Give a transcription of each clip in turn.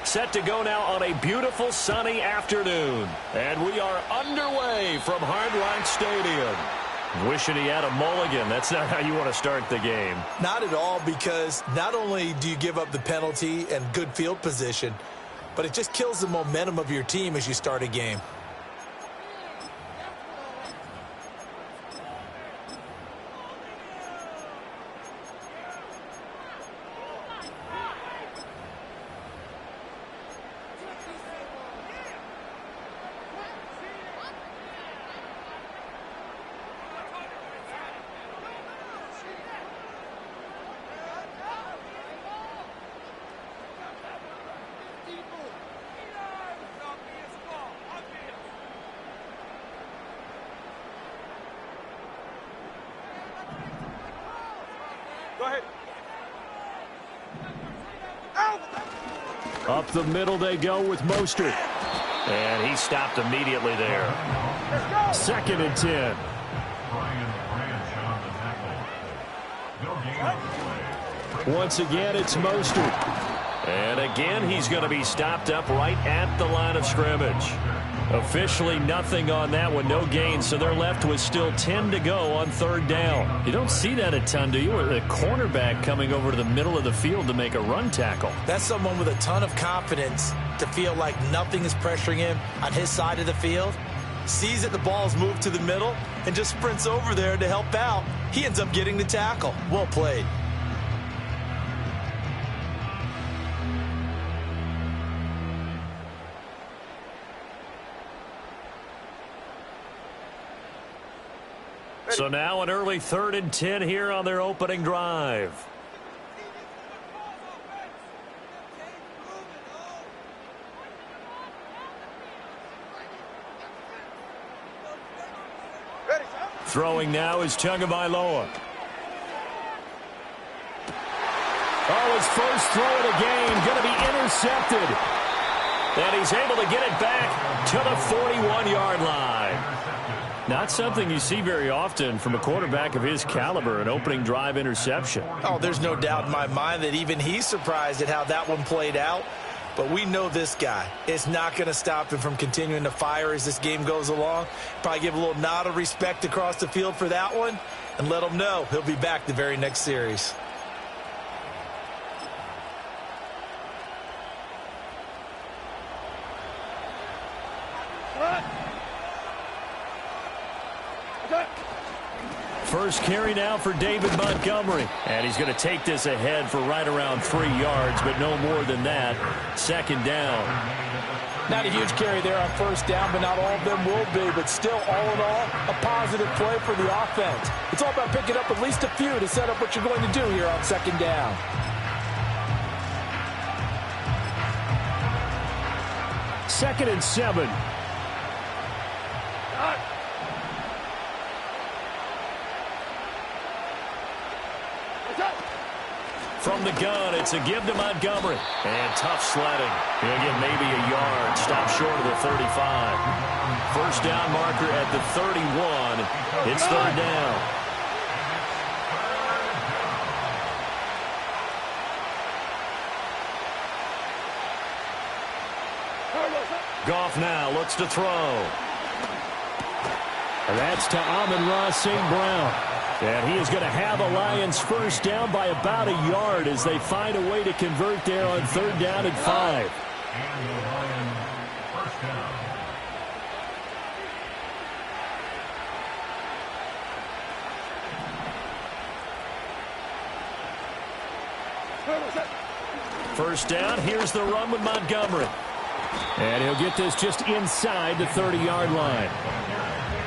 Set to go now on a beautiful sunny afternoon. And we are underway from Hard Rock Stadium. Wishing he had a mulligan. That's not how you want to start the game. Not at all, because not only do you give up the penalty and good field position, but it just kills the momentum of your team as you start a game. Go ahead. Up the middle they go with Mostert. And he stopped immediately there. 2nd and 10. Once again, it's Mostert. And again, he's going to be stopped up right at the line of scrimmage. Officially nothing on that one, no gain, so they're left with still 10 to go on 3rd down. You don't see that a ton, do you? With a cornerback coming over to the middle of the field to make a run tackle. That's someone with a ton of confidence to feel like nothing is pressuring him on his side of the field. Sees that the ball's moved to the middle and just sprints over there to help out. He ends up getting the tackle. Well played. So now an early 3rd and 10 here on their opening drive. Throwing now is Tagovailoa. Oh, his first throw of the game going to be intercepted. And he's able to get it back to the 41-yard line. Not something you see very often from a quarterback of his caliber, an opening drive interception. Oh, there's no doubt in my mind that even he's surprised at how that one played out. But we know this guy is not going to stop him from continuing to fire as this game goes along. Probably give a little nod of respect across the field for that one and let him know he'll be back the very next series. First carry now for David Montgomery. And he's going to take this ahead for right around 3 yards, but no more than that. 2nd down. Not a huge carry there on 1st down, but not all of them will be. But still, all in all, a positive play for the offense. It's all about picking up at least a few to set up what you're going to do here on 2nd down. Second and 7. From the gun, it's a give to Montgomery. And tough sledding. He'll get maybe a yard. Stop short of the 35. First down marker at the 31. It's 3rd down. Goff now looks to throw. And that's to Amon-Ra St. Brown. And he is going to have a Lions first down by about a yard as they find a way to convert there on 3rd down and 5. And the Lions first down. First down, here's the run with Montgomery. And he'll get this just inside the 30-yard line.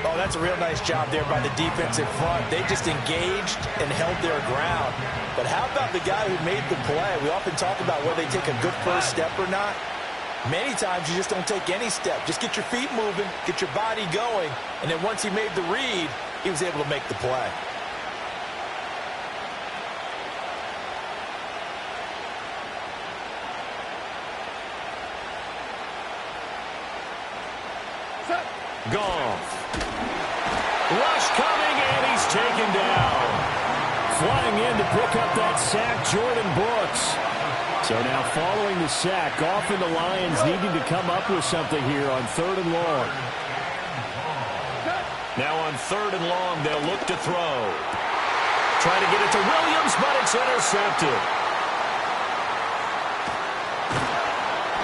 Oh, that's a real nice job there by the defensive front. They just engaged and held their ground. But how about the guy who made the play? We often talk about whether they take a good first step or not. Many times you just don't take any step. Just get your feet moving, get your body going, and then once he made the read, he was able to make the play. Goff. Rush coming, and he's taken down. Flying in to pick up that sack, Jordan Brooks. So now following the sack, Goff and the Lions needing to come up with something here on 3rd and long. Now on 3rd and long, they'll look to throw. Try to get it to Williams, but it's intercepted.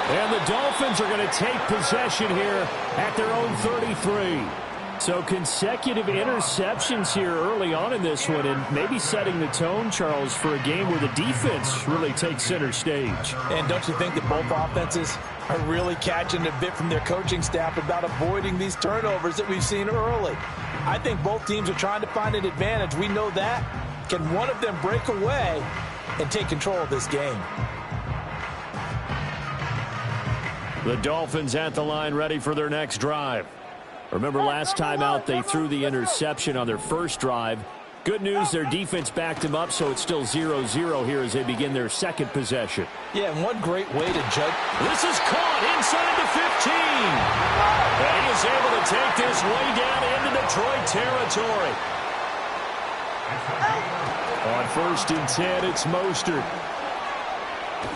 And the Dolphins are going to take possession here at their own 33. So consecutive interceptions here early on in this one, and maybe setting the tone, Charles, for a game where the defense really takes center stage. And don't you think that both offenses are really catching a bit from their coaching staff about avoiding these turnovers that we've seen early? I think both teams are trying to find an advantage. We know that. Can one of them break away and take control of this game? The Dolphins at the line, ready for their next drive. Remember last time out they threw the interception on their first drive. Good news, their defense backed them up, so it's still 0-0 here as they begin their second possession. Yeah, and one great way to judge. This is caught inside the 15. And he is able to take this way down into Detroit territory. On 1st and 10, it's Mostert.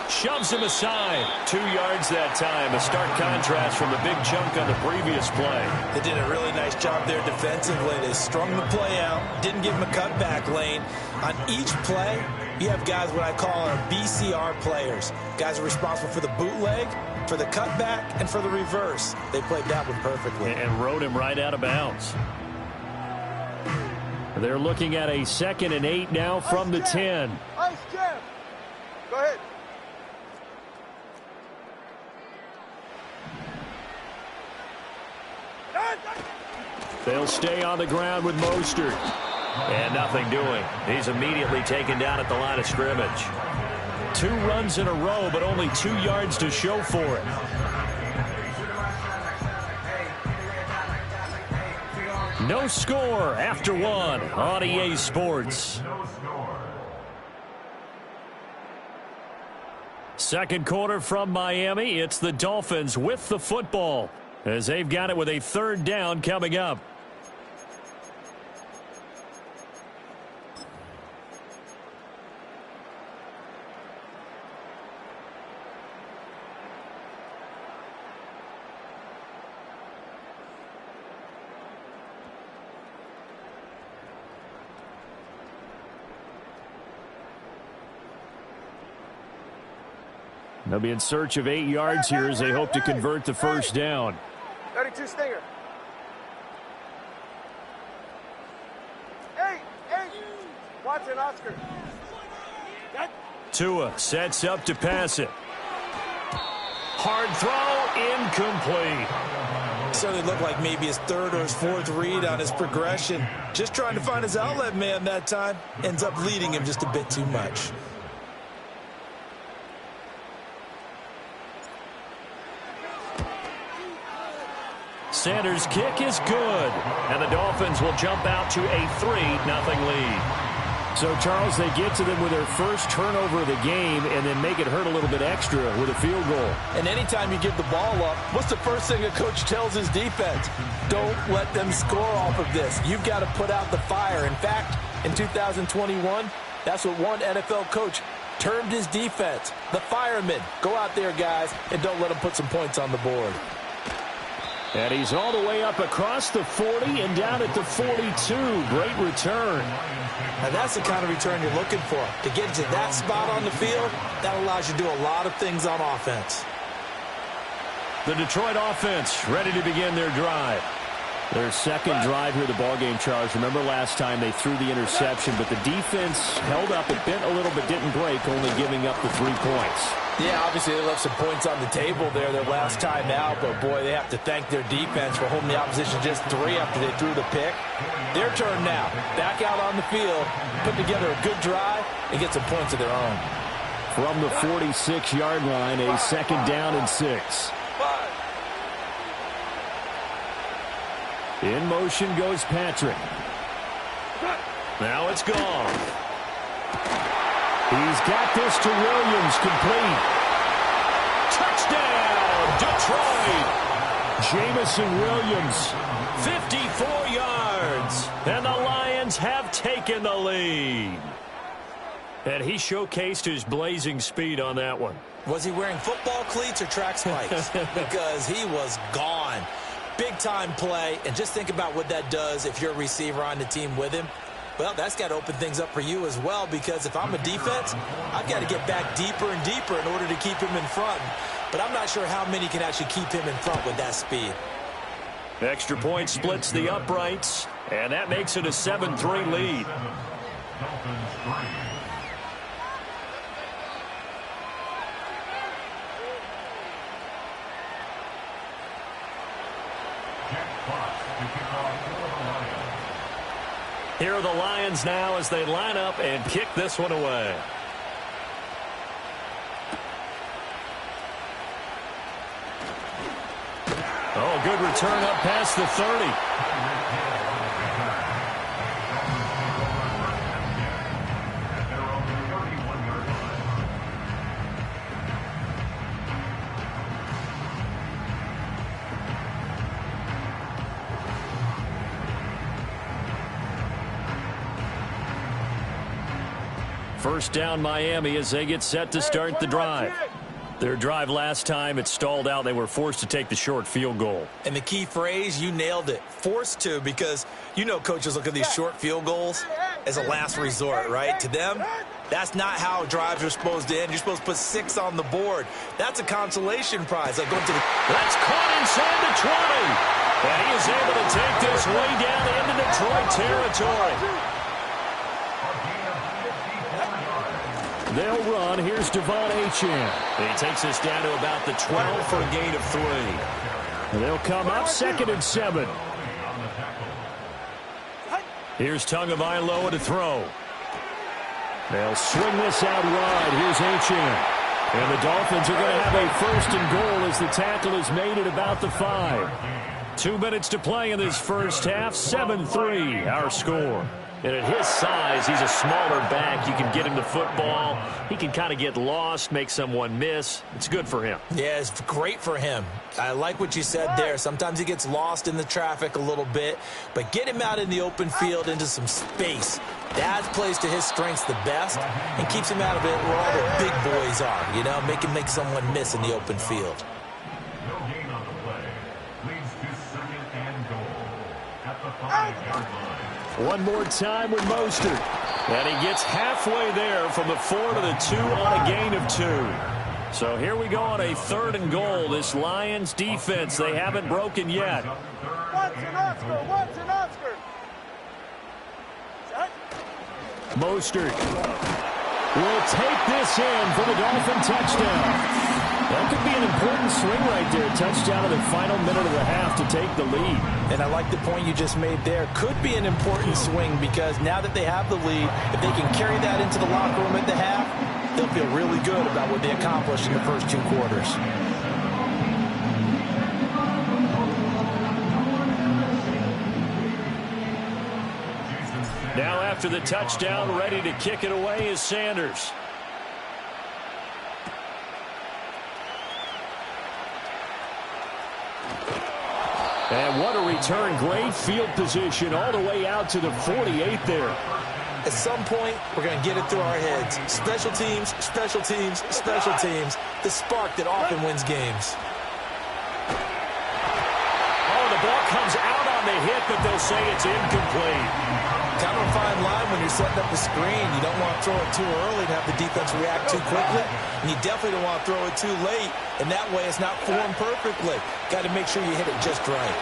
Shoves him aside. 2 yards that time. A stark contrast from the big chunk on the previous play. They did a really nice job there defensively. They strung the play out, didn't give him a cutback lane. On each play, you have guys what I call our BCR players. Guys are responsible for the bootleg, for the cutback, and for the reverse. They played that one perfectly. And rode him right out of bounds. They're looking at a 2nd and 8 now from the 10. Ice Jam. Go ahead. They'll stay on the ground with Mostert. And nothing doing. He's immediately taken down at the line of scrimmage. 2 runs in a row, but only 2 yards to show for it. No score after 1 on EA Sports. Second quarter from Miami. It's the Dolphins with the football as they've got it with a 3rd down coming up. They'll be in search of 8 yards here as they hope to convert the first down. 32 Stinger. Hey. Watson, Oscar. Tua sets up to pass it. Hard throw, incomplete. So it looked like maybe his 3rd or his 4th read on his progression. Just trying to find his outlet man that time. Ends up leading him just a bit too much. Sanders' kick is good, and the Dolphins will jump out to a 3-0 lead. So, Charles, they get to them with their first turnover of the game and then make it hurt a little bit extra with a field goal. And anytime you give the ball up, what's the first thing a coach tells his defense? Don't let them score off of this. You've got to put out the fire. In fact, in 2021, that's what one NFL coach termed his defense, the firemen. Go out there, guys, and don't let them put some points on the board. And he's all the way up across the 40 and down at the 42. Great return. And that's the kind of return you're looking for. To get to that spot on the field, that allows you to do a lot of things on offense. The Detroit offense ready to begin their drive. Their second drive here of the ballgame, Charles. Remember last time they threw the interception, but the defense held up. It bent a little but didn't break, only giving up the 3 points. Yeah, obviously they left some points on the table there their last time out, but boy, they have to thank their defense for holding the opposition just 3 after they threw the pick. Their turn now. Back out on the field, put together a good drive, and get some points of their own. From the 46-yard line, a 2nd down and 6. In motion goes Patrick. Now it's gone. He's got this to Williams, complete. Touchdown, Detroit! Jamison Williams, 54 yards, and the Lions have taken the lead. And he showcased his blazing speed on that one. Was he wearing football cleats or track spikes? Because he was gone. Big-time play, and just think about what that does if you're a receiver on the team with him. Well, that's got to open things up for you as well, because if I'm a defense, I've got to get back deeper and deeper in order to keep him in front. But I'm not sure how many can actually keep him in front with that speed. Extra point splits the uprights, and that makes it a 7-3 lead. Dolphins 3. Jack Fox to kick off for the Lions. Here are the Lions now as they line up and kick this one away. Oh, good return up past the 30. First down Miami as they get set to start the drive. Their drive last time, it stalled out. They were forced to take the short field goal. And the key phrase, you nailed it, forced to, because you know coaches look at these short field goals as a last resort, right? To them, that's not how drives are supposed to end. You're supposed to put 6 on the board. That's a consolation prize. Like going to the... That's caught inside the 20. And he is able to take this way down into Detroit territory. They'll run. Here's Devon Achane. He takes us down to about the 12 for a gain of 3. And they'll come up 2nd and 7. Here's Tagovailoa to throw. They'll swing this out wide. Here's Achane. And the Dolphins are going to have a 1st and goal as the tackle is made at about the 5. 2 minutes to play in this first half. 7-3 our score. And at his size, he's a smaller back. You can get him the football. He can kind of get lost, make someone miss. It's good for him. Yeah, it's great for him. I like what you said there. Sometimes he gets lost in the traffic a little bit, but get him out in the open field into some space. That plays to his strengths the best and keeps him out of it where all the big boys are, you know, make someone miss in the open field. No gain on the play. Leads to 2nd and goal at the 5-yard line. One more time with Mostert. And he gets halfway there from the 4 to the 2 on a gain of 2. So here we go on a 3rd and goal. This Lions defense, they haven't broken yet. Watson, Oscar, Watson, Oscar. Mostert will take this in for the Dolphin touchdown. That could be an important swing right there. Touchdown in the final minute of the half to take the lead. And I like the point you just made there. Could be an important swing because now that they have the lead, if they can carry that into the locker room at the half, they'll feel really good about what they accomplished in the first 2 quarters. Now after the touchdown, ready to kick it away is Sanders. And what a return. Great field position all the way out to the 48 there. At some point, we're going to get it through our heads. Special teams, special teams, special teams. The spark that often wins games. Oh, the ball comes out on the hit, but they'll say it's incomplete. Kind of a fine line when you're setting up the screen. You don't want to throw it too early and have the defense react too quickly. And you definitely don't want to throw it too late. And that way it's not formed perfectly. Got to make sure you hit it just right.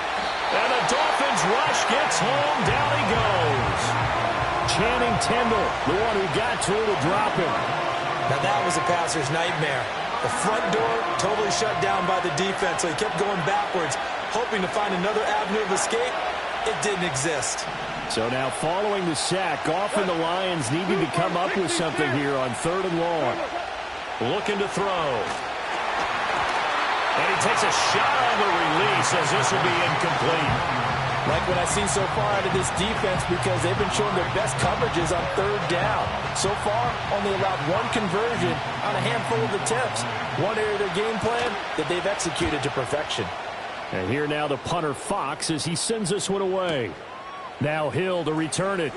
And the Dolphins rush gets home. Down he goes. Channing Tindall, the one who got to it, will drop him. Now that was a passer's nightmare. The front door totally shut down by the defense, so he kept going backwards, hoping to find another avenue of escape. It didn't exist. So now following the sack, often the Lions needing to come up with something here on 3rd and long. looking to throw. And he takes a shot on the release as this will be incomplete. Like what I've seen so far out of this defense, because they've been showing their best coverages on third down. So far, only allowed one conversion on a handful of attempts. One area of their game plan that they've executed to perfection. And here now the punter Fox as he sends this one away. Now Hill to return it.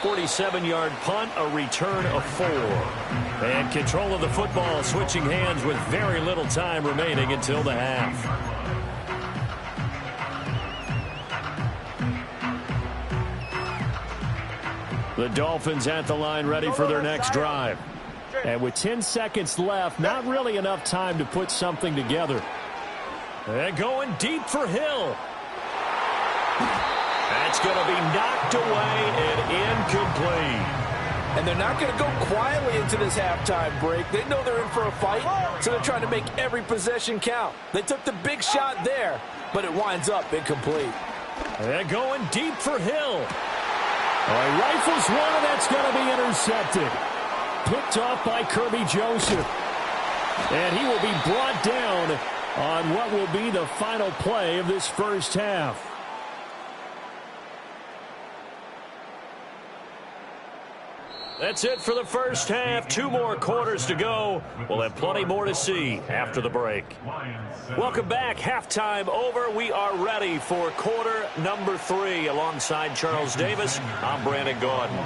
47-yard punt, a return of 4. And control of the football switching hands with very little time remaining until the half. The Dolphins at the line ready for their next drive. And with 10 seconds left, not really enough time to put something together. And going deep for Hill. That's going to be knocked away and incomplete. And they're not going to go quietly into this halftime break. They know they're in for a fight, so they're trying to make every possession count. They took the big shot there, but it winds up incomplete. And going deep for Hill. Rifles one, and that's going to be intercepted. Picked off by Kirby Joseph. And he will be brought down on what will be the final play of this first half. That's it for the first half. 2 more quarters to go. We'll have plenty more to see after the break. Welcome back. Halftime over. We are ready for quarter number 3. Alongside Charles Davis, I'm Brandon Gaudin.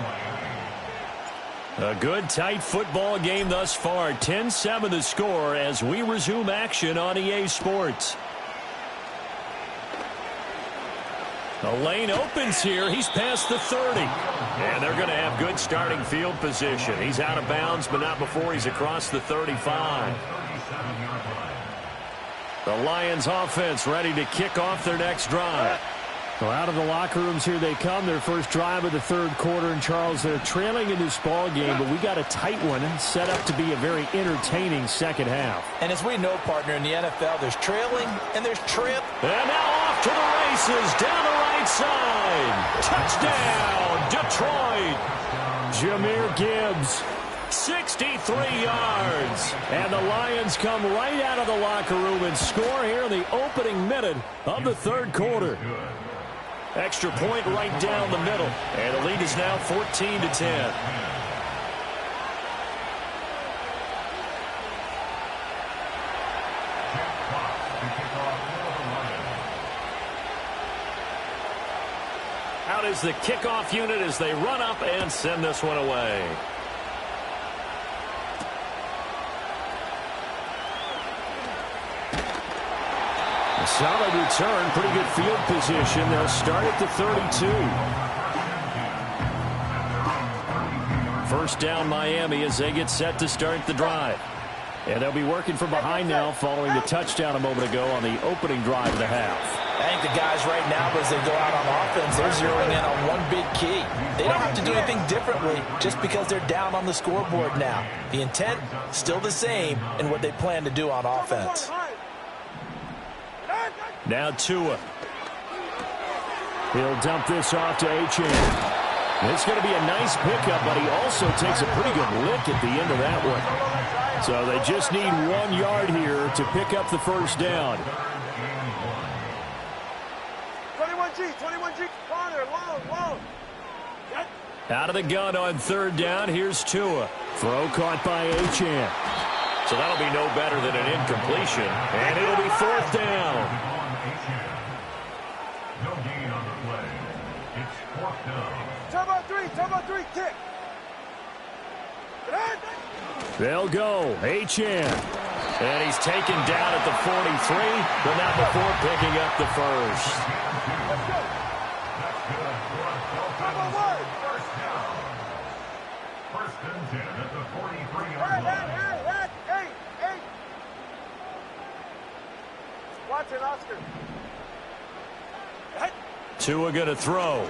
A good, tight football game thus far. 10-7 the score as we resume action on EA Sports. The lane opens here. He's past the 30. And they're going to have good starting field position. He's out of bounds, but not before he's across the 35. The Lions offense ready to kick off their next drive. Well, out of the locker rooms here they come. Their first drive of the third quarter. And, Charles, they're trailing in this ball game, but we got a tight one set up to be a very entertaining second half. And as we know, partner, in the NFL, there's trailing and there's trip. And now off to the races down the right side. Touchdown, Detroit. Jahmyr Gibbs, 63 yards. And the Lions come right out of the locker room and score here in the opening minute of the third quarter. Extra point right down the middle. And the lead is now 14-10. Out is the kickoff unit as they run up and send this one away. A solid return, pretty good field position. They'll start at the 32. First down Miami as they get set to start the drive. And they'll be working from behind now following the touchdown a moment ago on the opening drive of the half. I think the guys right now, as they go out on offense, they're zeroing in on one big key. They don't have to do anything differently just because they're down on the scoreboard now. The intent, still the same in what they plan to do on offense. Now Tua. He'll dump this off to Achane. It's going to be a nice pickup, but he also takes a pretty good lick at the end of that one. So they just need 1 yard here to pick up the first down. 21G, corner, long. Out of the gun on third down, here's Tua. Throw caught by Achane. So that'll be no better than an incompletion, and it'll be fourth down. No gain on the play. It's fourth down. Turbo 3, kick. They'll go. Achane. And he's taken down at the 43, but not before picking up the first. Let's go. Turbo 1. First down. First and 10 at the 43-yard line. Hey. Watson, Oscar. Tua going to throw.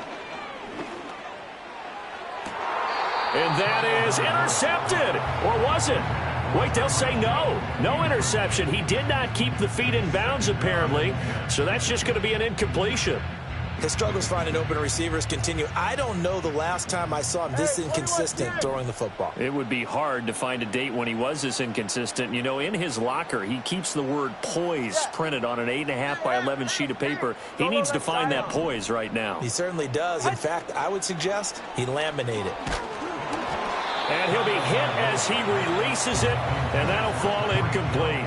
And that is intercepted. Or was it? Wait, they'll say no. No interception. He did not keep the feet in bounds, apparently. So that's just going to be an incompletion. His struggles finding open receivers continue. I don't know the last time I saw him this inconsistent throwing the football. It would be hard to find a date when he was this inconsistent. You know, in his locker, he keeps the word poise printed on an 8.5 by 11 sheet of paper. He needs to find that poise right now. He certainly does. In fact, I would suggest he laminate it. And he'll be hit as he releases it, and that'll fall incomplete.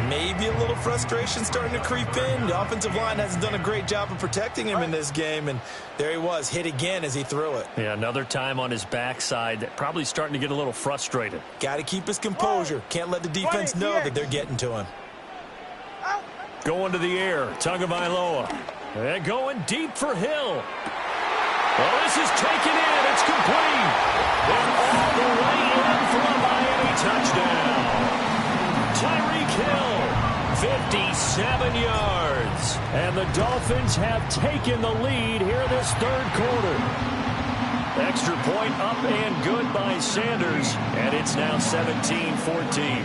Maybe a little frustration starting to creep in. The offensive line hasn't done a great job of protecting him in this game, and there he was, hit again as he threw it. Yeah, another time on his backside, probably starting to get a little frustrated. Got to keep his composure. Can't let the defense know that they're getting to him. Going to the air, Tagovailoa. And going deep for Hill. Well, this is taken in. It's complete. And all the way in for a Miami touchdown. Tyreek Hill, 57 yards. And the Dolphins have taken the lead here in this third quarter. Extra point up and good by Sanders. And it's now 17-14.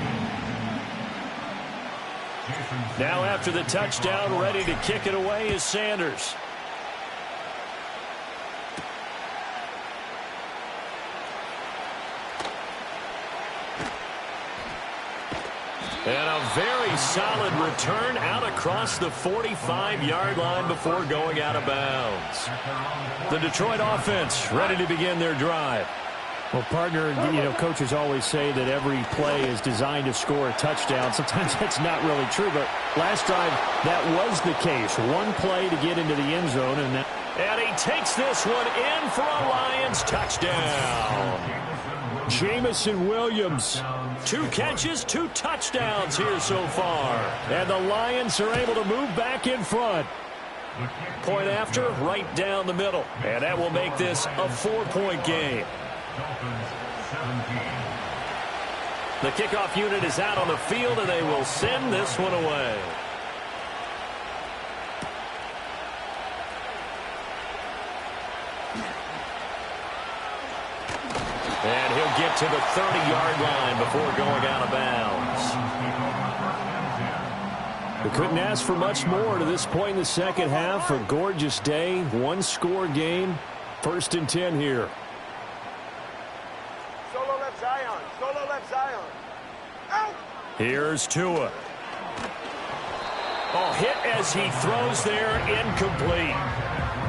Now after the touchdown, ready to kick it away is Sanders. And a very solid return out across the 45-yard line before going out of bounds. The Detroit offense ready to begin their drive. Well, partner, you know, coaches always say that every play is designed to score a touchdown. Sometimes that's not really true, but last drive that was the case. One play to get into the end zone. And he takes this one in for a Lions touchdown. Jameson Williams, 2 catches, 2 touchdowns here so far. And the Lions are able to move back in front. Point after, right down the middle. And that will make this a 4-point game. The kickoff unit is out on the field, and they will send this one away. And he'll get to the 30-yard line before going out of bounds. We couldn't ask for much more to this point in the second half. A gorgeous day, 1-score game. 1st and 10 here. Solo left Zion. Solo left Zion. Out. Here's Tua. Oh, hit as he throws there, incomplete.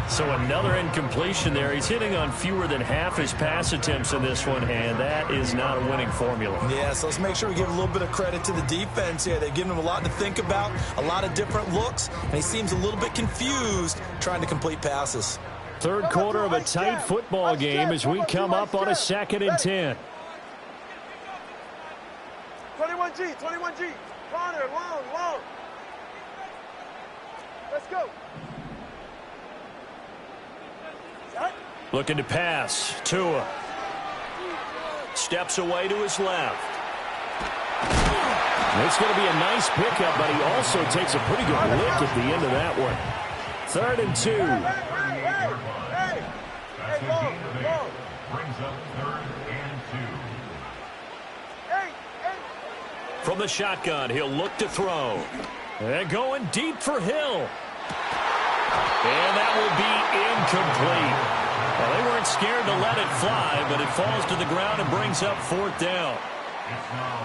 So another incompletion there. He's hitting on fewer than half his pass attempts in this one, and that is not a winning formula. Yeah, so let's make sure we give a little bit of credit to the defense here. They've given him a lot to think about, a lot of different looks, and he seems a little bit confused trying to complete passes. Third quarter of a tight football game as we come up on a 2nd and 10. 21G, 21G. Corner, long. Let's go. Looking to pass. Tua. Steps away to his left. It's going to be a nice pickup, but he also takes a pretty good lick at the end of that one. 3rd and 2. Hey, long. Brings up 3rd and 2. Hey. From the shotgun, he'll look to throw. And going deep for Hill. And that will be incomplete. Well, they weren't scared to let it fly, but it falls to the ground and brings up 4th down.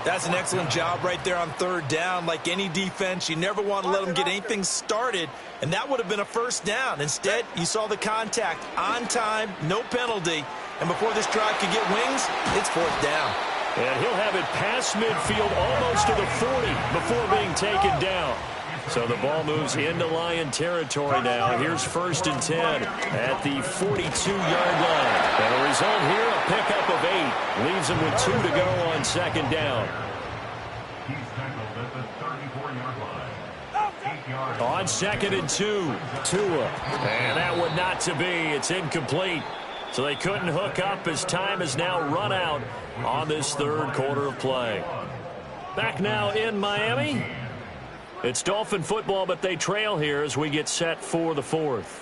That's an excellent job right there on 3rd down. Like any defense, you never want to let them get anything started, and that would have been a 1st down. Instead, you saw the contact on time, no penalty, and before this drive could get wings, it's 4th down. And he'll have it past midfield almost to the 40 before being taken down. So the ball moves into Lion territory now. Here's 1st and 10 at the 42-yard line. And the result here, a pickup of 8. Leaves him with 2 to go on 2nd down. He's tackled at the 34-yard line. 8 yards. On 2nd and 2, Tua. And that one not to be. It's incomplete. So they couldn't hook up as time has now run out on this 3rd quarter of play. Back now in Miami. It's Dolphin football, but they trail here as we get set for the 4th.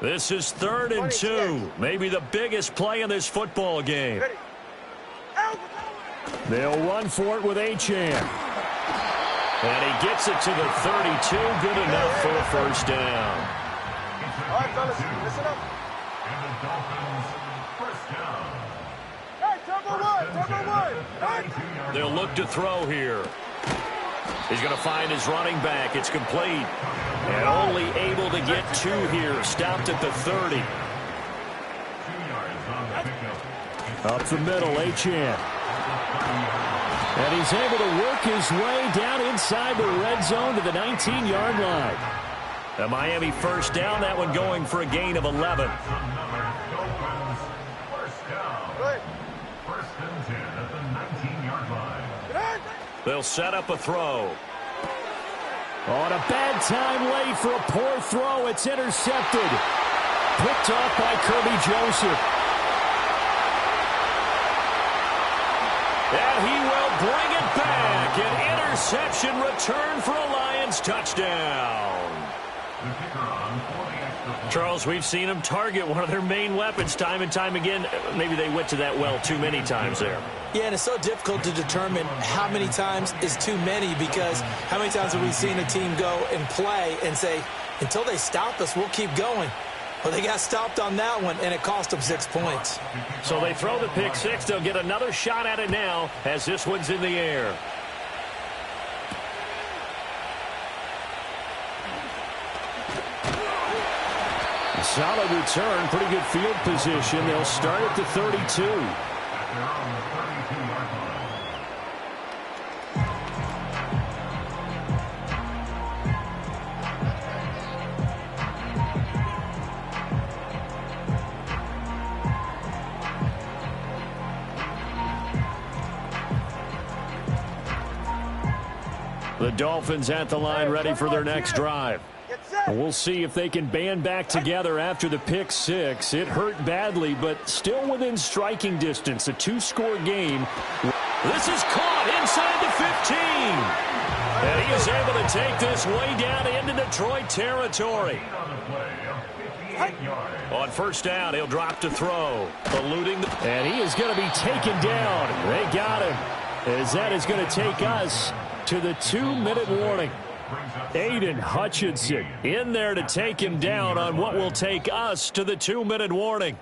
This is 3rd and 2. Maybe the biggest play in this football game. Ready. Out. They'll run for it with Achane. And he gets it to the 32. Good enough for a first down. All right, fellas, listen up. And the Dolphins first down. Hey, turbo one. Hey. They'll look to throw here. He's going to find his running back. It's complete. And only able to get 2 here. Stopped at the 30. 2 yards on the pickup. Up the middle, Achane. And he's able to work his way down inside the red zone to the 19-yard line. A Miami first down. That one going for a gain of 11. Dolphins first down. Good. 1st and 10 at the 19-yard line. Good. They'll set up a throw. On a bad time late for a poor throw. It's intercepted. Picked off by Kirby Joseph. And he will bring it back. An interception return for a Lions touchdown. The kicker on for the extra point. Charles, we've seen them target one of their main weapons time and time again. Maybe they went to that well too many times there. Yeah, and it's so difficult to determine how many times is too many, because how many times have we seen a team go and play and say, until they stop us, we'll keep going. Well, they got stopped on that one, and it cost them 6 points. So they throw the pick six. They'll get another shot at it now as this one's in the air. Solid return. Pretty good field position. They'll start at the 32. They're on the 32-yard line. The Dolphins at the line, ready for their next drive. Get set. We'll see if they can band back together after the pick six. It hurt badly, but still within striking distance. A 2-score game. This is caught inside the 15. And he is able to take this way down into Detroit territory. On the play of 58 yards. On first down, he'll drop to throw. Eluding the... And he is going to be taken down. They got him. As that is going to take us to the 2-minute warning. Aiden Hutchinson in there to take him down on what will take us to the 2-minute warning.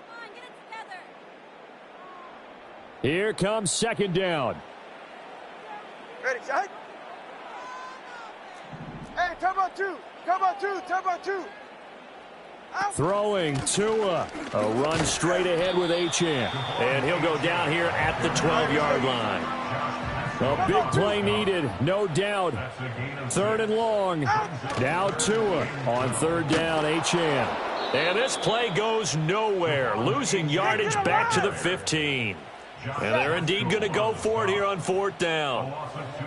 Come on, get it together. Here comes second down. Ready, set. Hey, turbo two. Out. Throwing Tua. A run straight ahead with Achane. And he'll go down here at the 12-yard line. A big play needed, no doubt. 3rd and long. Now Tua on 3rd down, Achane. And this play goes nowhere. Losing yardage back to the 15. And they're indeed going to go for it here on 4th down.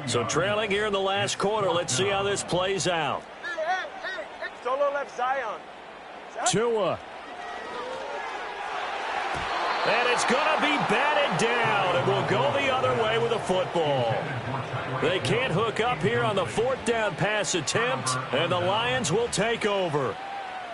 So trailing here in the last quarter. Let's see how this plays out. Hey. Solo left Zion. Tua. And it's going to be batted down. And we'll go the other way with the football. They can't hook up here on the 4th down pass attempt. And the Lions will take over.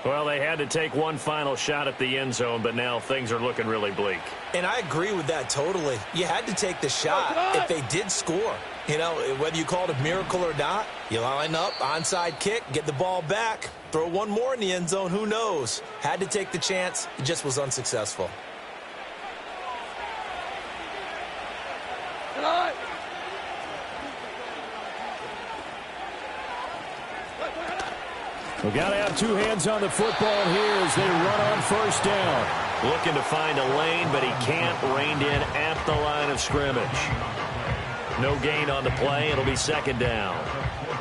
Well, they had to take one final shot at the end zone, but now things are looking really bleak. And I agree with that totally. You had to take the shot if they did score. You know, whether you call it a miracle or not, you line up, onside kick, get the ball back, throw one more in the end zone, who knows? Had to take the chance, it just was unsuccessful. We got to have two hands on the football here as they run on first down. Looking to find a lane, but he can't. Reined in at the line of scrimmage. No gain on the play. It'll be second down.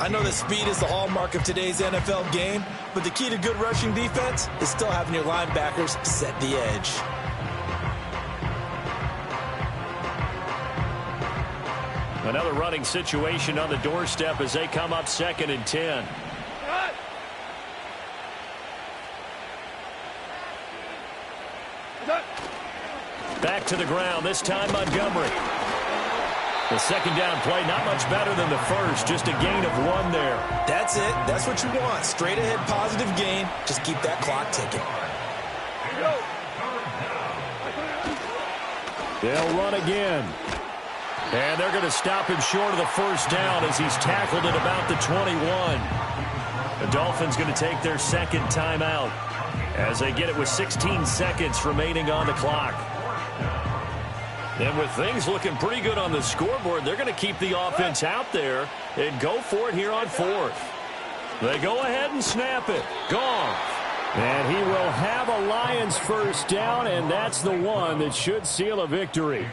I know that speed is the hallmark of today's NFL game, but the key to good rushing defense is still having your linebackers set the edge. Another running situation on the doorstep as they come up 2nd and 10. Back to the ground, this time Montgomery. The second down play, not much better than the first, just a gain of 1 there. That's it. That's what you want. Straight ahead positive gain. Just keep that clock ticking. They'll run again. And they're going to stop him short of the first down as he's tackled at about the 21. The Dolphins going to take their second timeout as they get it with 16 seconds remaining on the clock. And with things looking pretty good on the scoreboard, they're going to keep the offense out there and go for it here on 4th. They go ahead and snap it. Gone. And he will have a Lions first down, and that's the one that should seal a victory.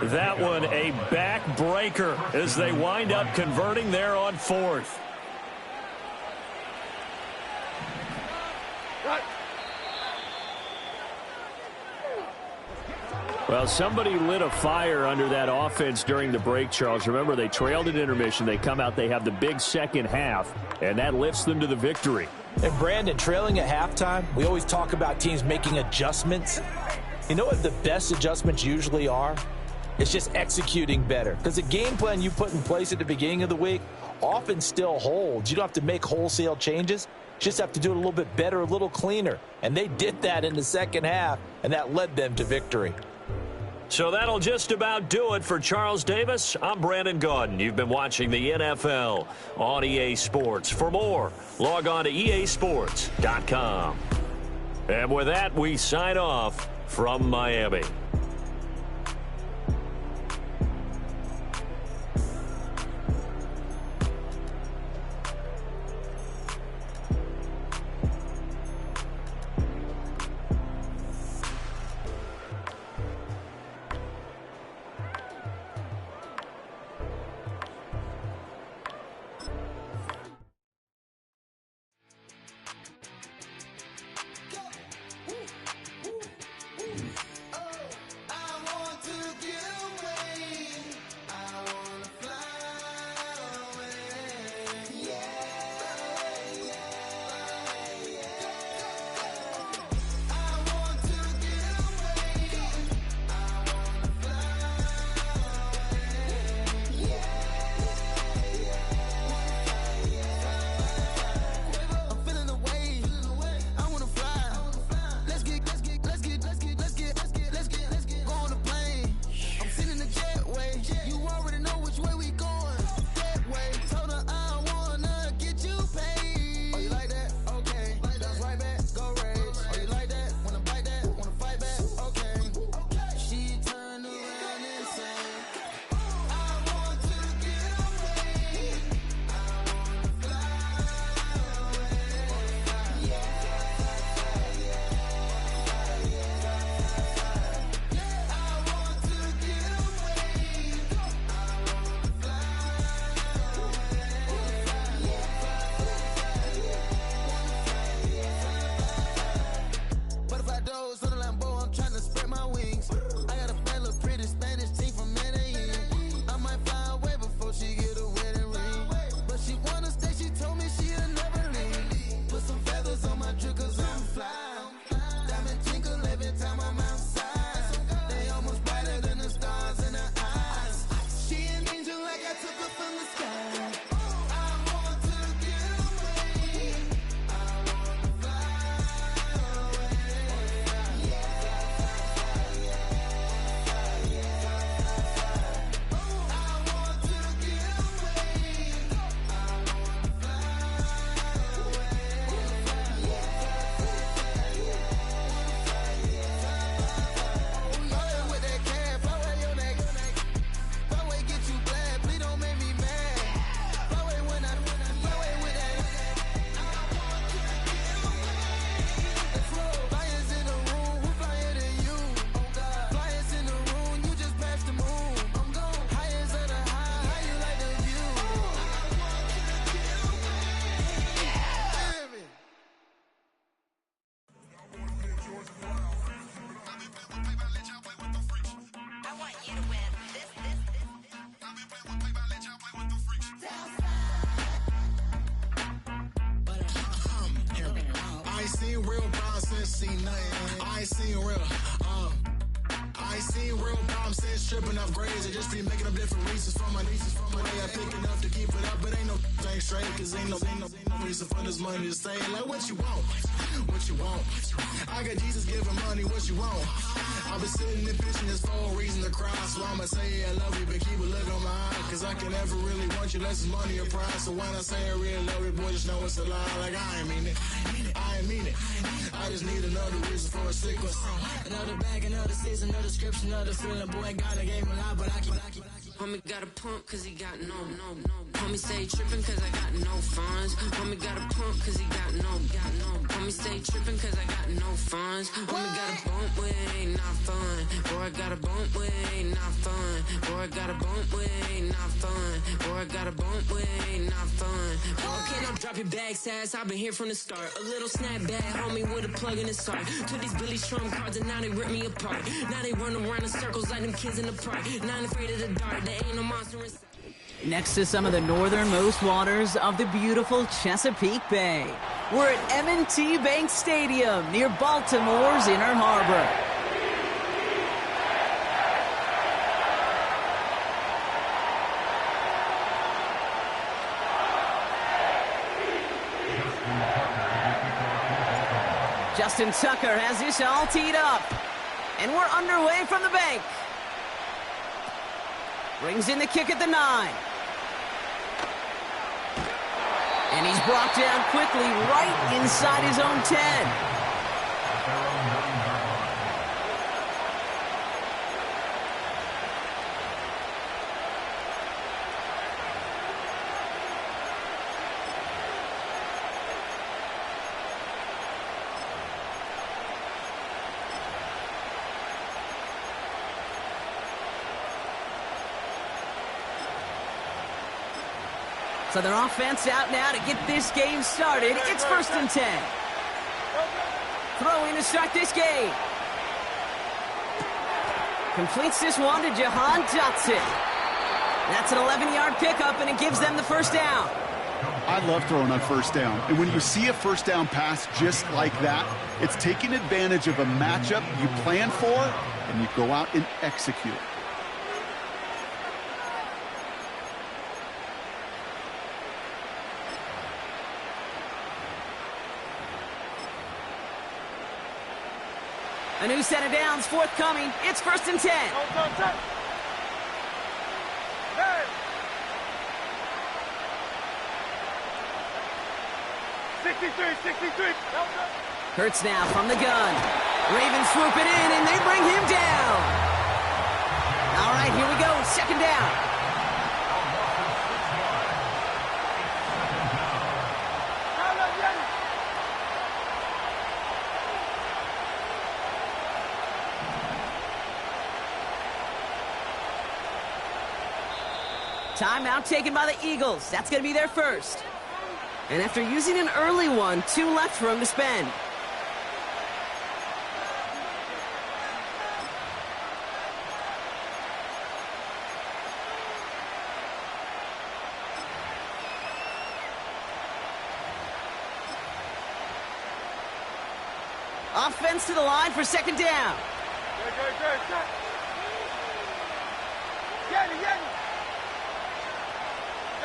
That one a backbreaker as they wind up converting there on 4th. Well, somebody lit a fire under that offense during the break, Charles. Remember, they trailed at intermission. They come out, they have the big second half, and that lifts them to the victory. And Brandon, trailing at halftime, we always talk about teams making adjustments. You know what the best adjustments usually are? It's just executing better. Because the game plan you put in place at the beginning of the week often still holds. You don't have to make wholesale changes. You just have to do it a little bit better, a little cleaner. And they did that in the second half, and that led them to victory. So that'll just about do it for Charles Davis. I'm Brandon Gaudin. You've been watching the NFL on EA Sports. For more, log on to easports.com. And with that, we sign off from Miami. seen real bronze since seen nothing. I ain't seen real. I I ain't seen real problems since tripping off grades. I just be making up different reasons for my nieces. From my way I pick enough to keep it up, but ain't no thing straight. Cause ain't no reason for this money to stay. Like what you want, what you want. I got Jesus giving money, what you want. I've been sitting and pitching this for a reason to cry. So I'ma say I love you, but keep a look on my eye. Cause I can never really want you unless it's money or pride. So when I say I really love you, boy, just know it's a lie. Like I ain't mean it, I ain't mean it. I just need another reason for a sequence. Another bag, another season, another description, another feeling. Boy, God, I gave him a lot, but I keep. Homie got a pump cause he got no. Homie stay trippin' cause I got no funds. Homie got a pump cause he got no. Homie stay trippin' cause I got no funds. Homie got a bump with it, ain't not fun. Boy, I got a bump with it, ain't not fun. Boy, I got a bump with it, ain't not fun. Boy, I got a bump with it, ain't not fun. Okay, now drop your bag, sass. I've been here from the start. A little snapback, homie, with a plug in his heart. Took these Billy Trump cards and now they rip me apart. Now they run around in circles like them kids in the park. Now I'm afraid of the dark. There ain't no monster inside. Next to some of the northernmost waters of the beautiful Chesapeake Bay, we're at M&T Bank Stadium near Baltimore's Inner Harbor. Justin Tucker has this all teed up, and we're underway from the bank. Brings in the kick at the 9. And he's brought down quickly right inside his own 10. So their offense out now to get this game started. It's 1st and 10. Throw in to start this game. Completes this one to Jahan Dotson. That's an 11-yard pickup, and it gives them the first down. I love throwing on first down. And when you see a first down pass just like that, it's taking advantage of a matchup you plan for, and you go out and execute. A new set of downs forthcoming. It's 1st and 10. 63. Hurts now from the gun. Ravens swoop it in, and they bring him down. All right, here we go. 2nd down. Timeout taken by the Eagles. That's going to be their first. And after using an early one, 2 left for him to spend. Offense to the line for 2nd down.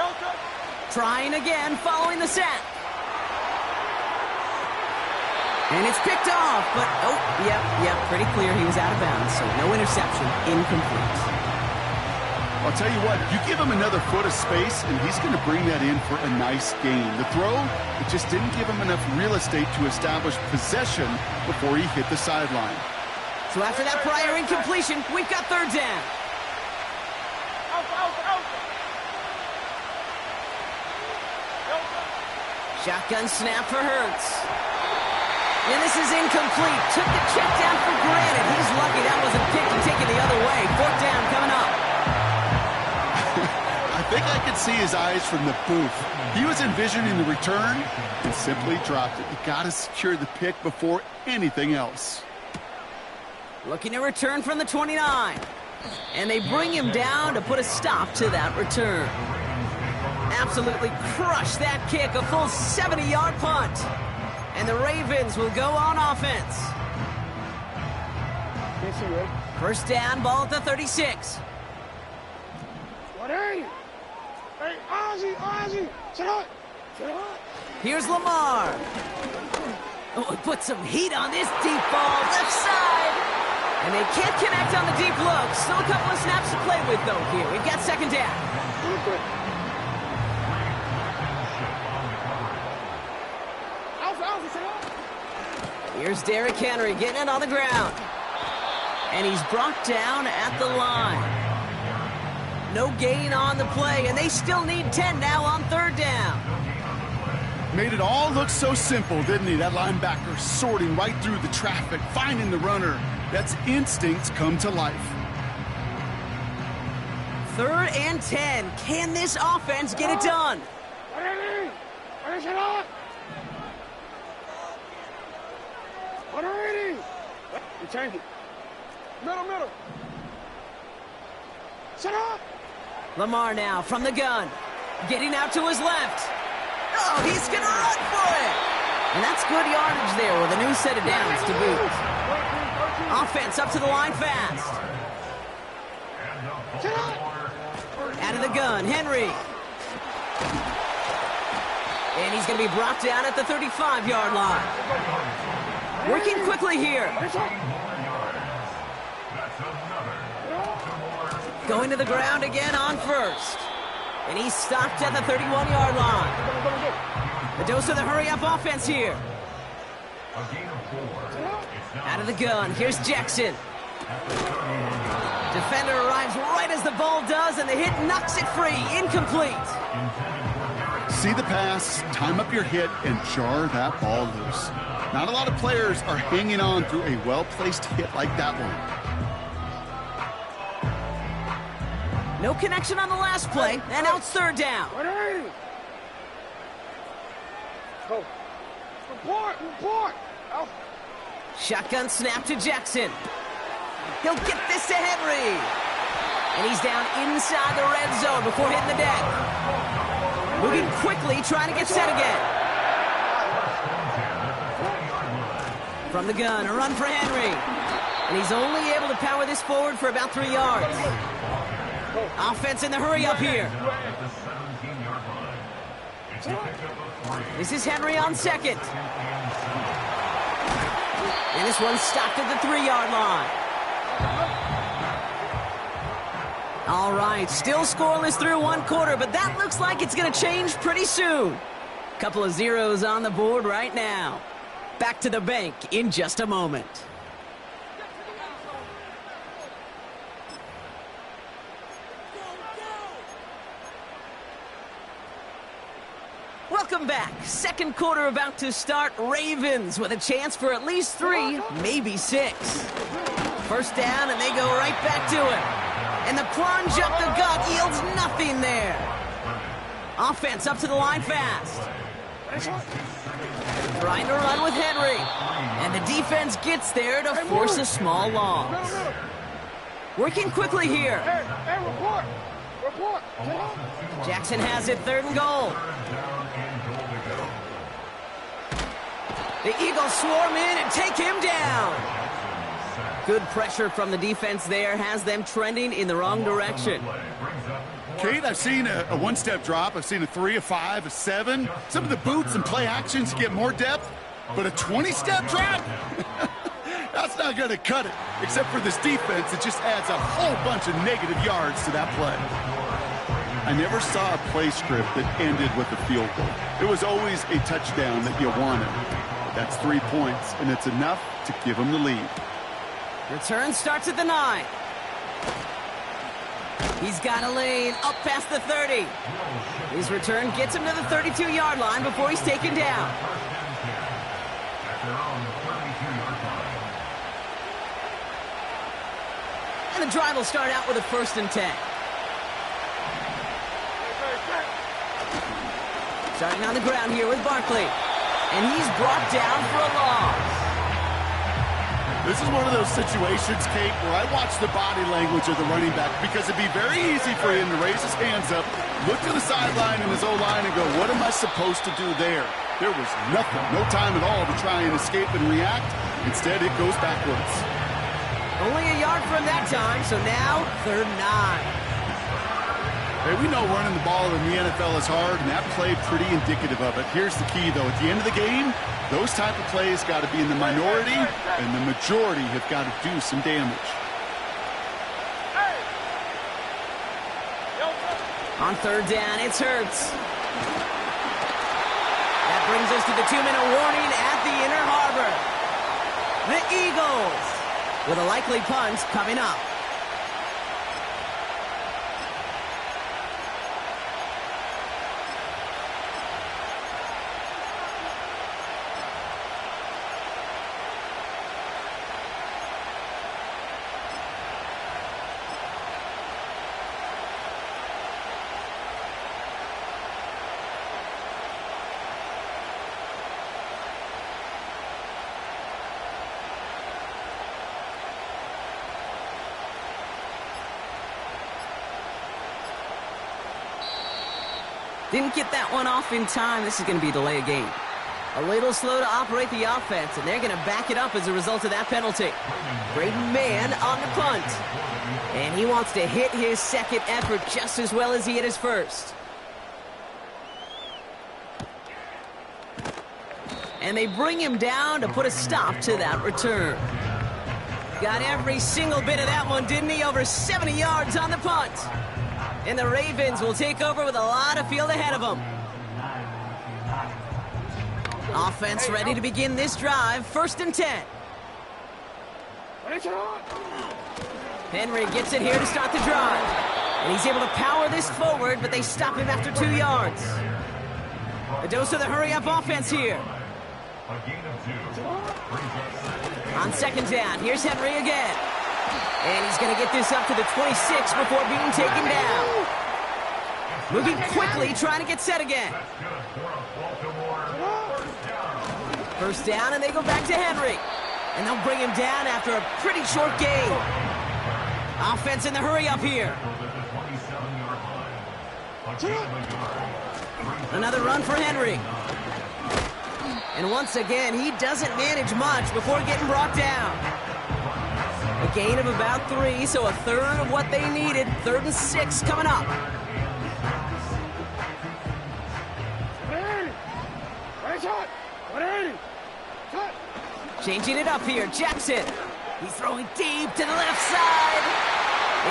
Good. Trying again following the sack. And it's picked off, but, pretty clear he was out of bounds, so no interception, incomplete. I'll tell you what, you give him another foot of space, and he's going to bring that in for a nice gain. The throw, it just didn't give him enough real estate to establish possession before he hit the sideline. So after that prior incompletion, we've got 3rd down. Shotgun snap for Hurts. And this is incomplete. Took the check down for granted. He's lucky that wasn't picked and taken the other way. 4th down coming up. I think I could see his eyes from the booth. He was envisioning the return and simply dropped it. You got to secure the pick before anything else. Looking to return from the 29. And they bring him down to put a stop to that return. Absolutely crushed that kick, a full 70-yard punt. And the Ravens will go on offense. First down, ball at the 36. What are you? Hey, Ozzie, sit up. Here's Lamar. Oh, he put some heat on this deep ball, left side. And they can't connect on the deep look. Still a couple of snaps to play with, though, here. We've got second down. Here's Derrick Henry getting it on the ground. And he's brought down at the line. No gain on the play, and they still need 10 now on third down. Made it all look so simple, didn't he? That linebacker sorting right through the traffic, finding the runner. That's instincts come to life. 3rd and 10. Can this offense get it done? You change it. Middle. Sit up. Lamar now from the gun. Getting out to his left. Oh, he's going to run for it. And that's good yardage there with a new set of downs to boot. Offense up to the line fast. Out of the gun, Henry. And he's going to be brought down at the 35-yard line. Working quickly here. Going to the ground again on first. And he's stopped at the 31-yard line. The dose of the hurry-up offense here. Out of the gun, here's Jackson. Defender arrives right as the ball does, and the hit knocks it free. Incomplete. See the pass, time up your hit, and jar that ball loose. Not a lot of players are hanging on through a well-placed hit like that one. No connection on the last play, and now it's third down. Go. Report. Out. Shotgun snap to Jackson. He'll get this to Henry. And he's down inside the red zone before hitting the deck. Moving quickly, trying to get set again. From the gun, a run for Henry. And he's only able to power this forward for about 3 yards. Offense in the hurry up here. This is Henry on second. And this one stopped at the 3-yard line. All right, still scoreless through 1 quarter, but that looks like it's going to change pretty soon. Couple of zeros on the board right now. Back to the bank in just a moment. Welcome back. Second quarter about to start. Ravens with a chance for at least 3, maybe 6. First down, and they go right back to it. And the plunge up the gut yields nothing there. Offense up to the line fast. Trying to run with Henry. And the defense gets there to force a small loss. Working quickly here. Hey, report. Jackson has it, 3rd and goal. The Eagles swarm in and take him down. Good pressure from the defense there has them trending in the wrong direction. Kate, I've seen a one-step drop. I've seen a 3, a 5, a 7. Some of the boots and play actions get more depth, but a 20-step drop? That's not going to cut it. Except for this defense, it just adds a whole bunch of negative yards to that play. I never saw a play script that ended with a field goal. It was always a touchdown that you wanted. That's 3 points, and it's enough to give them the lead. Return starts at the 9. He's got a lane up past the 30. His return gets him to the 32-yard line before he's taken down. And the drive will start out with a 1st and 10. Starting on the ground here with Barkley. And he's brought down for a loss. This is one of those situations, Kate, where I watch the body language of the running back because it'd be very easy for him to raise his hands up, look to the sideline in his O-line and go, what am I supposed to do there? There was nothing, no time at all to try and escape and react. Instead, it goes backwards. Only a yard from that time, so now 3rd and 9. Hey, we know running the ball in the NFL is hard, and that play pretty indicative of it. Here's the key, though. At the end of the game, those type of plays got to be in the minority, and the majority have got to do some damage. On 3rd down, it's Hurts. That brings us to the 2-minute warning at the Inner Harbor. The Eagles with a likely punt coming up. Didn't get that one off in time. This is going to be a delay of game. A little slow to operate the offense, and they're going to back it up as a result of that penalty. Braden Mann on the punt. And he wants to hit his second effort just as well as he hit his first. And they bring him down to put a stop to that return. Got every single bit of that one, didn't he? Over 70 yards on the punt. And the Ravens will take over with a lot of field ahead of them. Offense ready to begin this drive. 1st and 10. Henry gets it here to start the drive. And he's able to power this forward, but they stop him after 2 yards. A dose of the hurry-up offense here. On 2nd down, here's Henry again. And he's going to get this up to the 26 before being taken down. Moving quickly, trying to get set again. 1st down, and they go back to Henry. And they'll bring him down after a pretty short gain. Offense in the hurry-up here. Another run for Henry. And once again, he doesn't manage much before getting brought down. A gain of about 3, so a third of what they needed. 3rd and 6 coming up. Changing it up here, Jackson. He's throwing deep to the left side.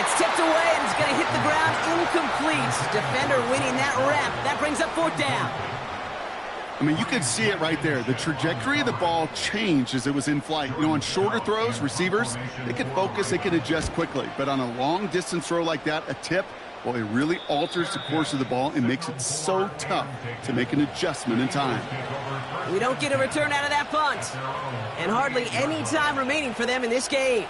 It's tipped away and it's going to hit the ground incomplete. Defender winning that rep. That brings up 4th down. I mean, you could see it right there. The trajectory of the ball changed as it was in flight. You know, on shorter throws, receivers, they can focus, they can adjust quickly. But on a long-distance throw like that, a tip, well, it really alters the course of the ball and makes it so tough to make an adjustment in time. We don't get a return out of that punt. And hardly any time remaining for them in this game.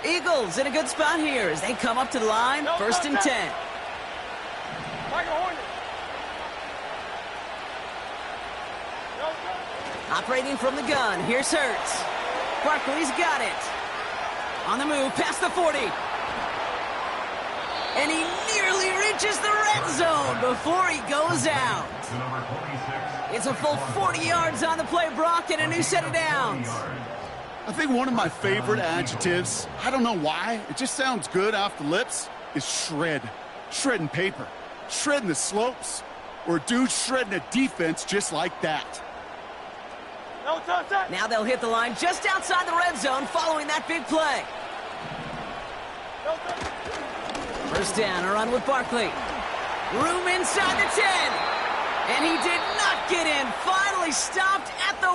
Eagles in a good spot here as they come up to the line. 1st and 10. Operating from the gun, here's Hurts. Barkley's got it. On the move, past the 40. And he nearly reaches the red zone before he goes out. It's a full 40 yards on the play, Brock, and a new set of downs. I think one of my favorite adjectives, I don't know why, it just sounds good off the lips, is shred. Shredding paper. Shredding the slopes. Or a dude shredding a defense just like that. Now they'll hit the line just outside the red zone following that big play. 1st down, a run with Barkley. Room inside the 10. And he did not get in. Finally stopped at the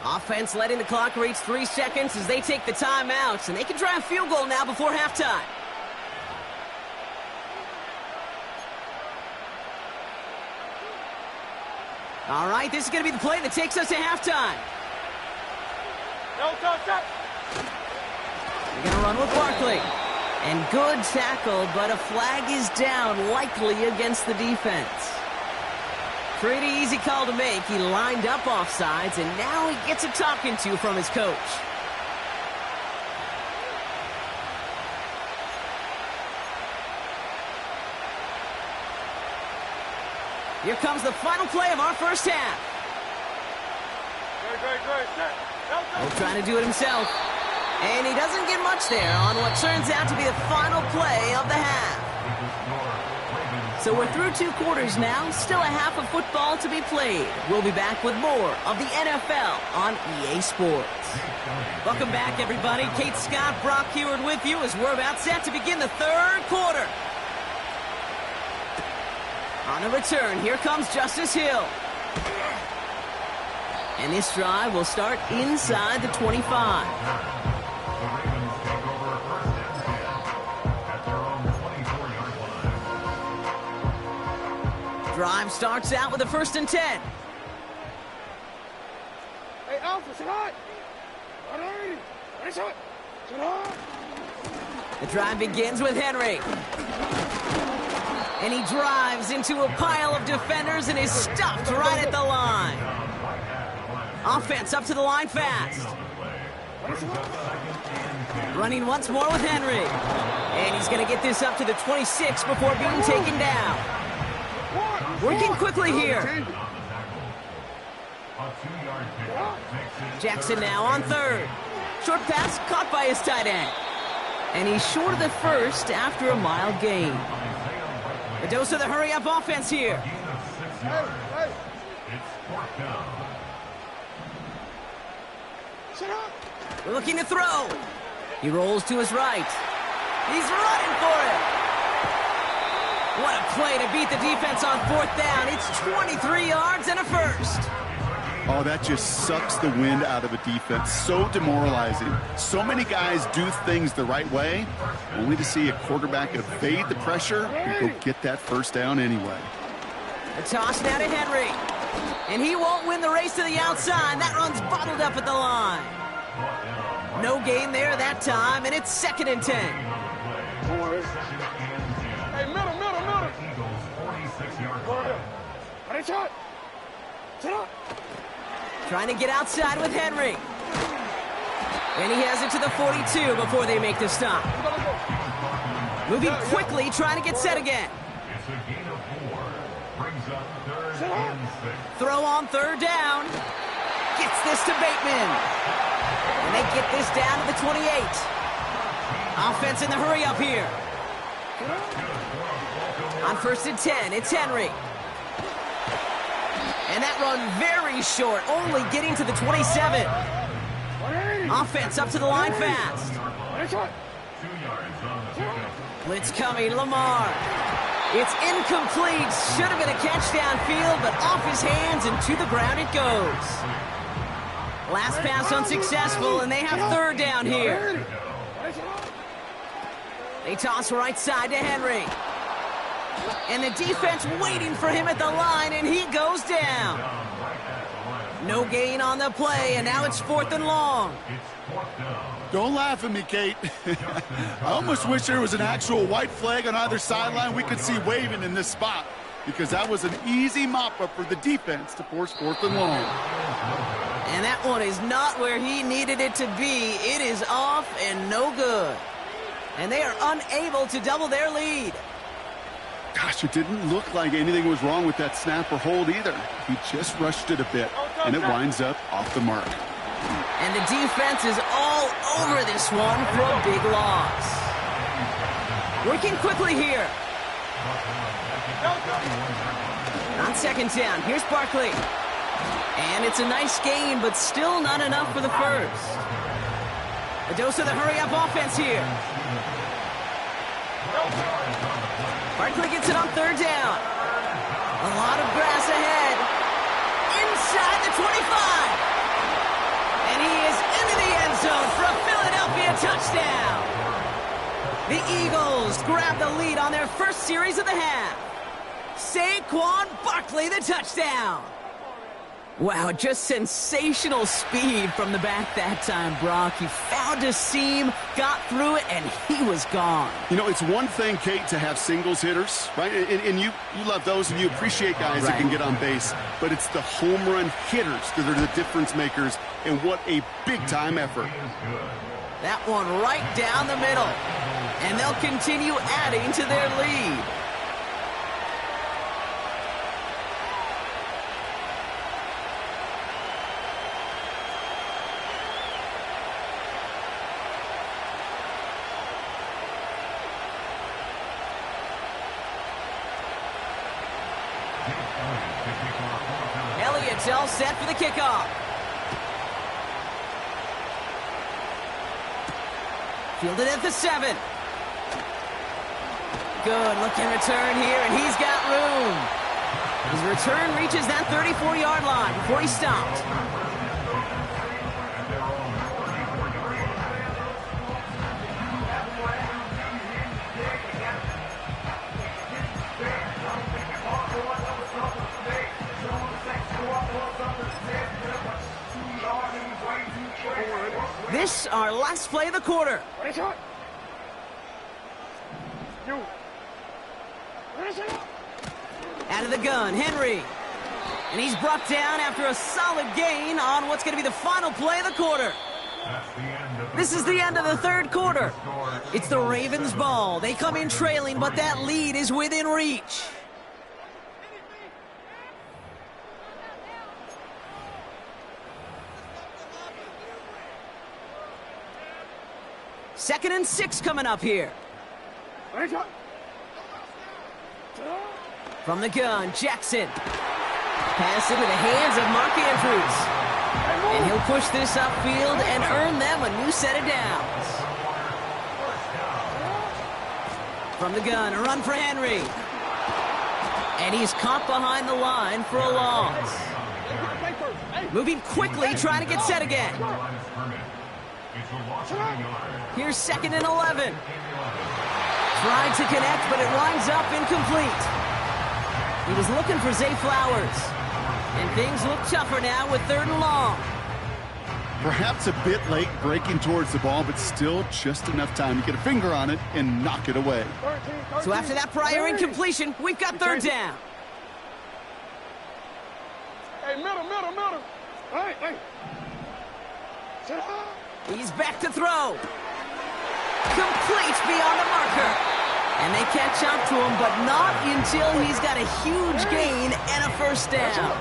1. Offense letting the clock reach 3 seconds as they take the timeouts. And they can try a field goal now before halftime. All right, this is going to be the play that takes us to halftime. They're going to run with Barkley. And good tackle, but a flag is down, likely against the defense. Pretty easy call to make. He lined up offsides, and now he gets a talking to from his coach. Here comes the final play of our first half. He'll try to do it himself. And he doesn't get much there on what turns out to be the final play of the half. So we're through 2 quarters now, still a half of football to be played. We'll be back with more of the NFL on EA Sports. Welcome back, everybody. Kate Scott, Brock Huard with you as we're about set to begin the 3rd quarter. On the return, here comes Justice Hill. And this drive will start inside the 25. Drive starts out with a 1st and 10. Hey, Alpha, sit hot. The drive begins with Henry. And he drives into a pile of defenders and is stopped right at the line. Offense up to the line fast. Running once more with Henry. And he's going to get this up to the 26 before being taken down. Working quickly here. Jackson now on 3rd. Short pass caught by his tight end. And he's short of the 1st after a mild gain. A dose of the hurry-up offense here. We're looking to throw. He rolls to his right. He's running for it. What a play to beat the defense on 4th down. It's 23 yards and a 1st. Oh, that just sucks the wind out of a defense. So demoralizing. So many guys do things the right way, only to see a quarterback evade the pressure and go get that 1st down anyway. A toss now to Henry. And he won't win the race to the outside. That run's bottled up at the line. No gain there that time, and it's 2nd and 10. Hey, middle. Trying to get outside with Henry. And he has it to the 42 before they make the stop. Moving quickly, trying to get set again. Throw on 3rd down. Gets this to Bateman. And they get this down to the 28. Offense in the hurry up here. On 1st and 10, it's Henry. And that run very short, only getting to the 27. Offense up to the line fast. Blitz coming, Lamar. It's incomplete. Should have been a catch downfield, but off his hands and to the ground it goes. Last pass unsuccessful, and they have 3rd down here. They toss right side to Henry. And the defense waiting for him at the line, and he goes down. No gain on the play, and now it's 4th and long. Don't laugh at me, Kate. I almost wish there was an actual white flag on either sideline we could see waving in this spot, because that was an easy mop-up for the defense to force 4th and long. And that one is not where he needed it to be. It is off and no good. And they are unable to double their lead. Gosh, it didn't look like anything was wrong with that snap or hold either. He just rushed it a bit, and it winds up off the mark. And the defense is all over this one for a big loss. Working quickly here. On 2nd down, here's Barkley. And it's a nice gain, but still not enough for the 1st. A dose of the hurry-up offense here. Barkley gets it on 3rd down. A lot of grass ahead. Inside the 25. And he is into the end zone for a Philadelphia touchdown. The Eagles grab the lead on their 1st series of the half. Saquon Barkley, the touchdown. Wow, just sensational speed from the back that time, Brock. He found a seam, got through it, and he was gone. You know, it's one thing, Kate, to have singles hitters, right? And you love those, and you appreciate guys that can get on base. But it's the home run hitters that are the difference makers, and what a big-time effort. That one right down the middle. And they'll continue adding to their lead. Elliott's all set for the kickoff. Fielded at the 7. Good looking return here, and he's got room. His return reaches that 34-yard line before he stopped. This our last play of the quarter. Out of the gun, Henry. And he's brought down after a solid gain on what's going to be the final play of the quarter. This is the end of the third quarter. It's the Ravens' ball. They come in trailing, but that lead is within reach. Second and 6 coming up here. From the gun, Jackson. Pass into the hands of Mark Andrews. And he'll push this upfield and earn them a new set of downs. From the gun, a run for Henry. And he's caught behind the line for a loss. Moving quickly, trying to get set again. Here's second and 11. Trying to connect, but it winds up incomplete. He was looking for Zay Flowers. And things look tougher now with third and long. Perhaps a bit late breaking towards the ball, but still just enough time to get a finger on it and knock it away. So after that prior incompletion, we've got third down. Hey, middle. Hey. He's back to throw. Complete beyond the marker. And they catch up to him, but not until he's got a huge gain and a first down.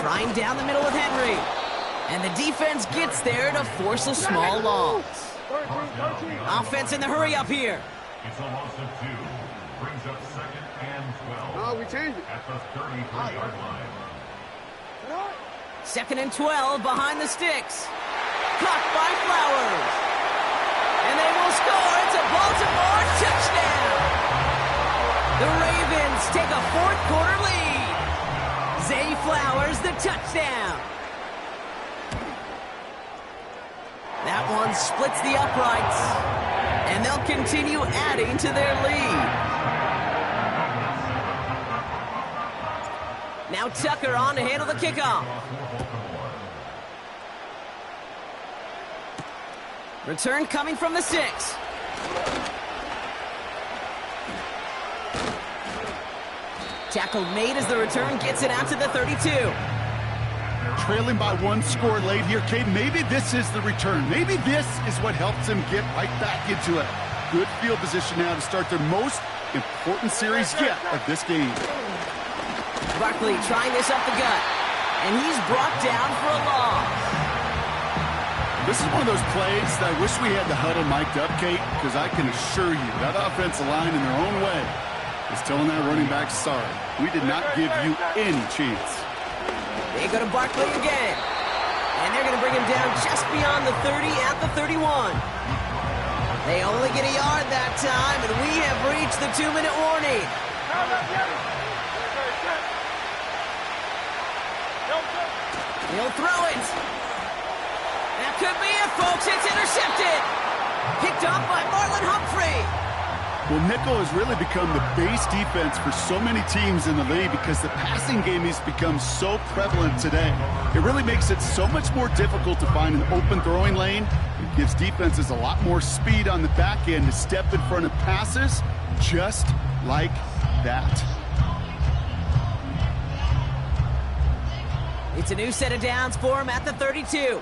Trying down the middle with Henry. And the defense gets there to force a small loss. Offense in the hurry up here. It's a loss of 2. Brings up second and 12. No, we changed it. At the 33-yard line. Second and 12 behind the sticks. Caught by Flowers. And they will score. It's a Baltimore touchdown. The Ravens take a fourth quarter lead. Zay Flowers, the touchdown. That one splits the uprights. And they'll continue adding to their lead. Now Tucker on to handle the kickoff. Return coming from the 6. Tackle made as the return gets it out to the 32. Trailing by 1 score late here, Cade. Maybe this is the return. Maybe this is what helps them get right back into it. Good field position now to start their most important series yet of this game. Barkley trying this up the gut. And he's brought down for a loss. This is one of those plays that I wish we had the huddle mic'd up, Kate, because I can assure you that offensive line in their own way is telling that running back, sorry, we did not give you any chance. They go to Barkley again. And they're going to bring him down just beyond the 30 at the 31. They only get a yard that time, and we have reached the 2-minute warning. He'll throw it. That could be it, folks. It's intercepted. Picked up by Marlon Humphrey. Well, nickel has really become the base defense for so many teams in the league because the passing game has become so prevalent today. It really makes it so much more difficult to find an open throwing lane. It gives defenses a lot more speed on the back end to step in front of passes just like that. It's a new set of downs for him at the 32.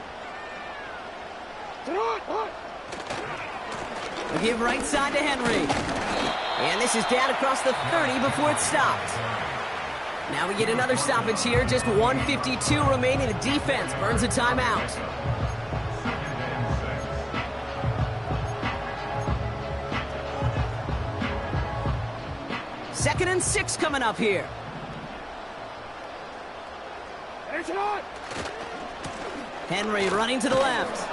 We give right side to Henry. And this is down across the 30 before it stopped. Now we get another stoppage here. Just 1:52 remaining. The defense burns a timeout. 2nd and 6 coming up here. Henry running to the left.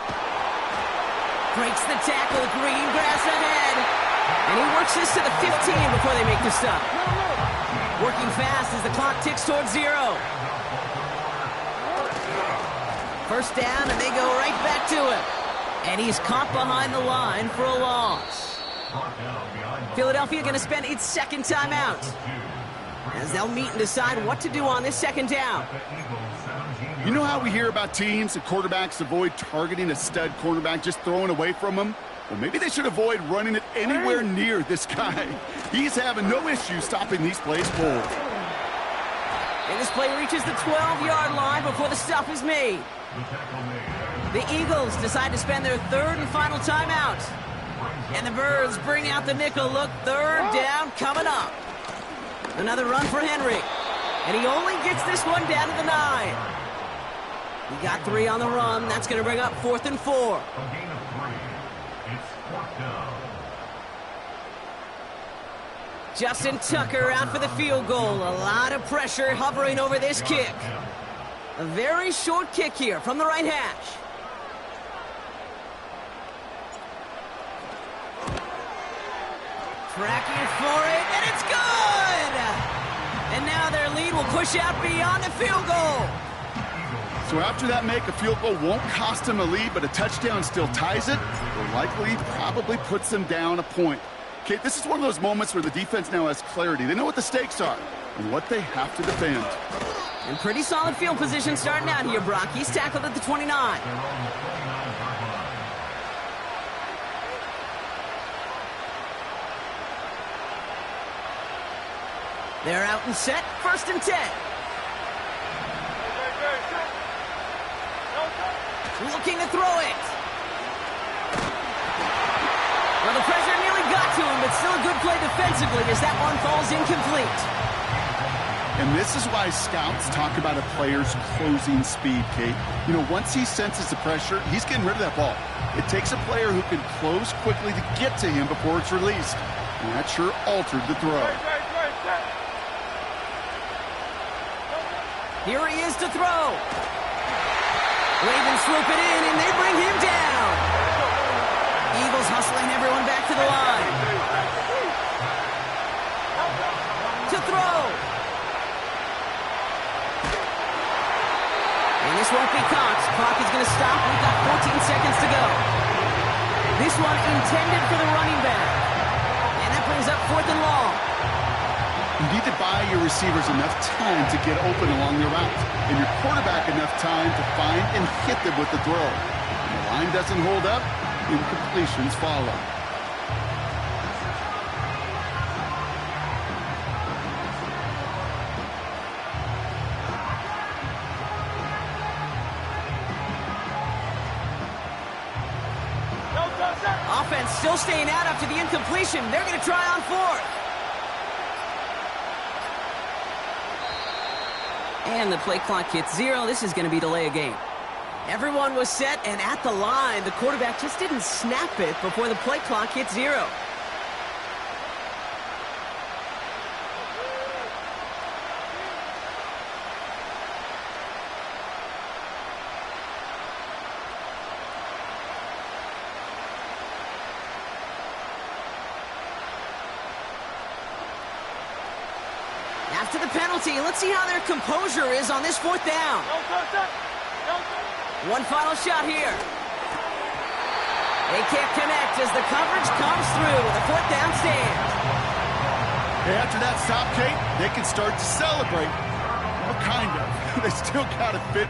Breaks the tackle. Green grass ahead. And he works this to the 15 before they make the stop. Working fast as the clock ticks towards 0. First down, and they go right back to him. And he's caught behind the line for a loss. Philadelphia going to spend its second timeout, as they'll meet and decide what to do on this second down. You know how we hear about teams and quarterbacks avoid targeting a stud cornerback, just throwing away from him? Well, maybe they should avoid running it anywhere near this guy. He's having no issue stopping these plays cold. And this play reaches the 12-yard line before the stop is made. The Eagles decide to spend their third and final timeout. And the Birds bring out the nickel look. Third down coming up. Another run for Henry. And he only gets this one down to the 9. He got 3 on the run. That's going to bring up 4th and 4. A gain of 3. It's 4th down. Justin Tucker out for the field goal. A lot of pressure hovering over this kick. A very short kick here from the right hash. Tracking for it, and it's good! And now their lead will push out beyond the field goal. So after that make, a field goal won't cost them a lead, but a touchdown still ties it, or likely probably puts them down a point. Okay, this is one of those moments where the defense now has clarity. They know what the stakes are and what they have to defend. And pretty solid field position starting out here, Brock. He's tackled at the 29. They're out and set. 1st and 10. Looking to throw it. Well, the pressure nearly got to him, but still a good play defensively as that one falls incomplete. And this is why scouts talk about a player's closing speed, Kate. You know, once he senses the pressure, he's getting rid of that ball. It takes a player who can close quickly to get to him before it's released. And that sure altered the throw. Here he is to throw. Ravens swoop it in, and they bring him down. Eagles hustling everyone back to the line. To throw. And this won't be caught. Clock is going to stop. We've got 14 seconds to go. This one intended for the running back. And that brings up 4th and long. You need to buy your receivers enough time to get open along their route, and your quarterback enough time to find and hit them with the throw. When the line doesn't hold up, incompletions follow. Offense still staying out after the incompletion. They're going to try on 4th. And the play clock hits 0. This is going to be delay a game. Everyone was set and at the line. The quarterback just didn't snap it before the play clock hit 0. After the penalty, let's see how their composure is on this 4th down. One final shot here. They can't connect as the coverage comes through. The 4th down stands. After that stop, Kate, they can start to celebrate. Well, kind of. They still got to fit.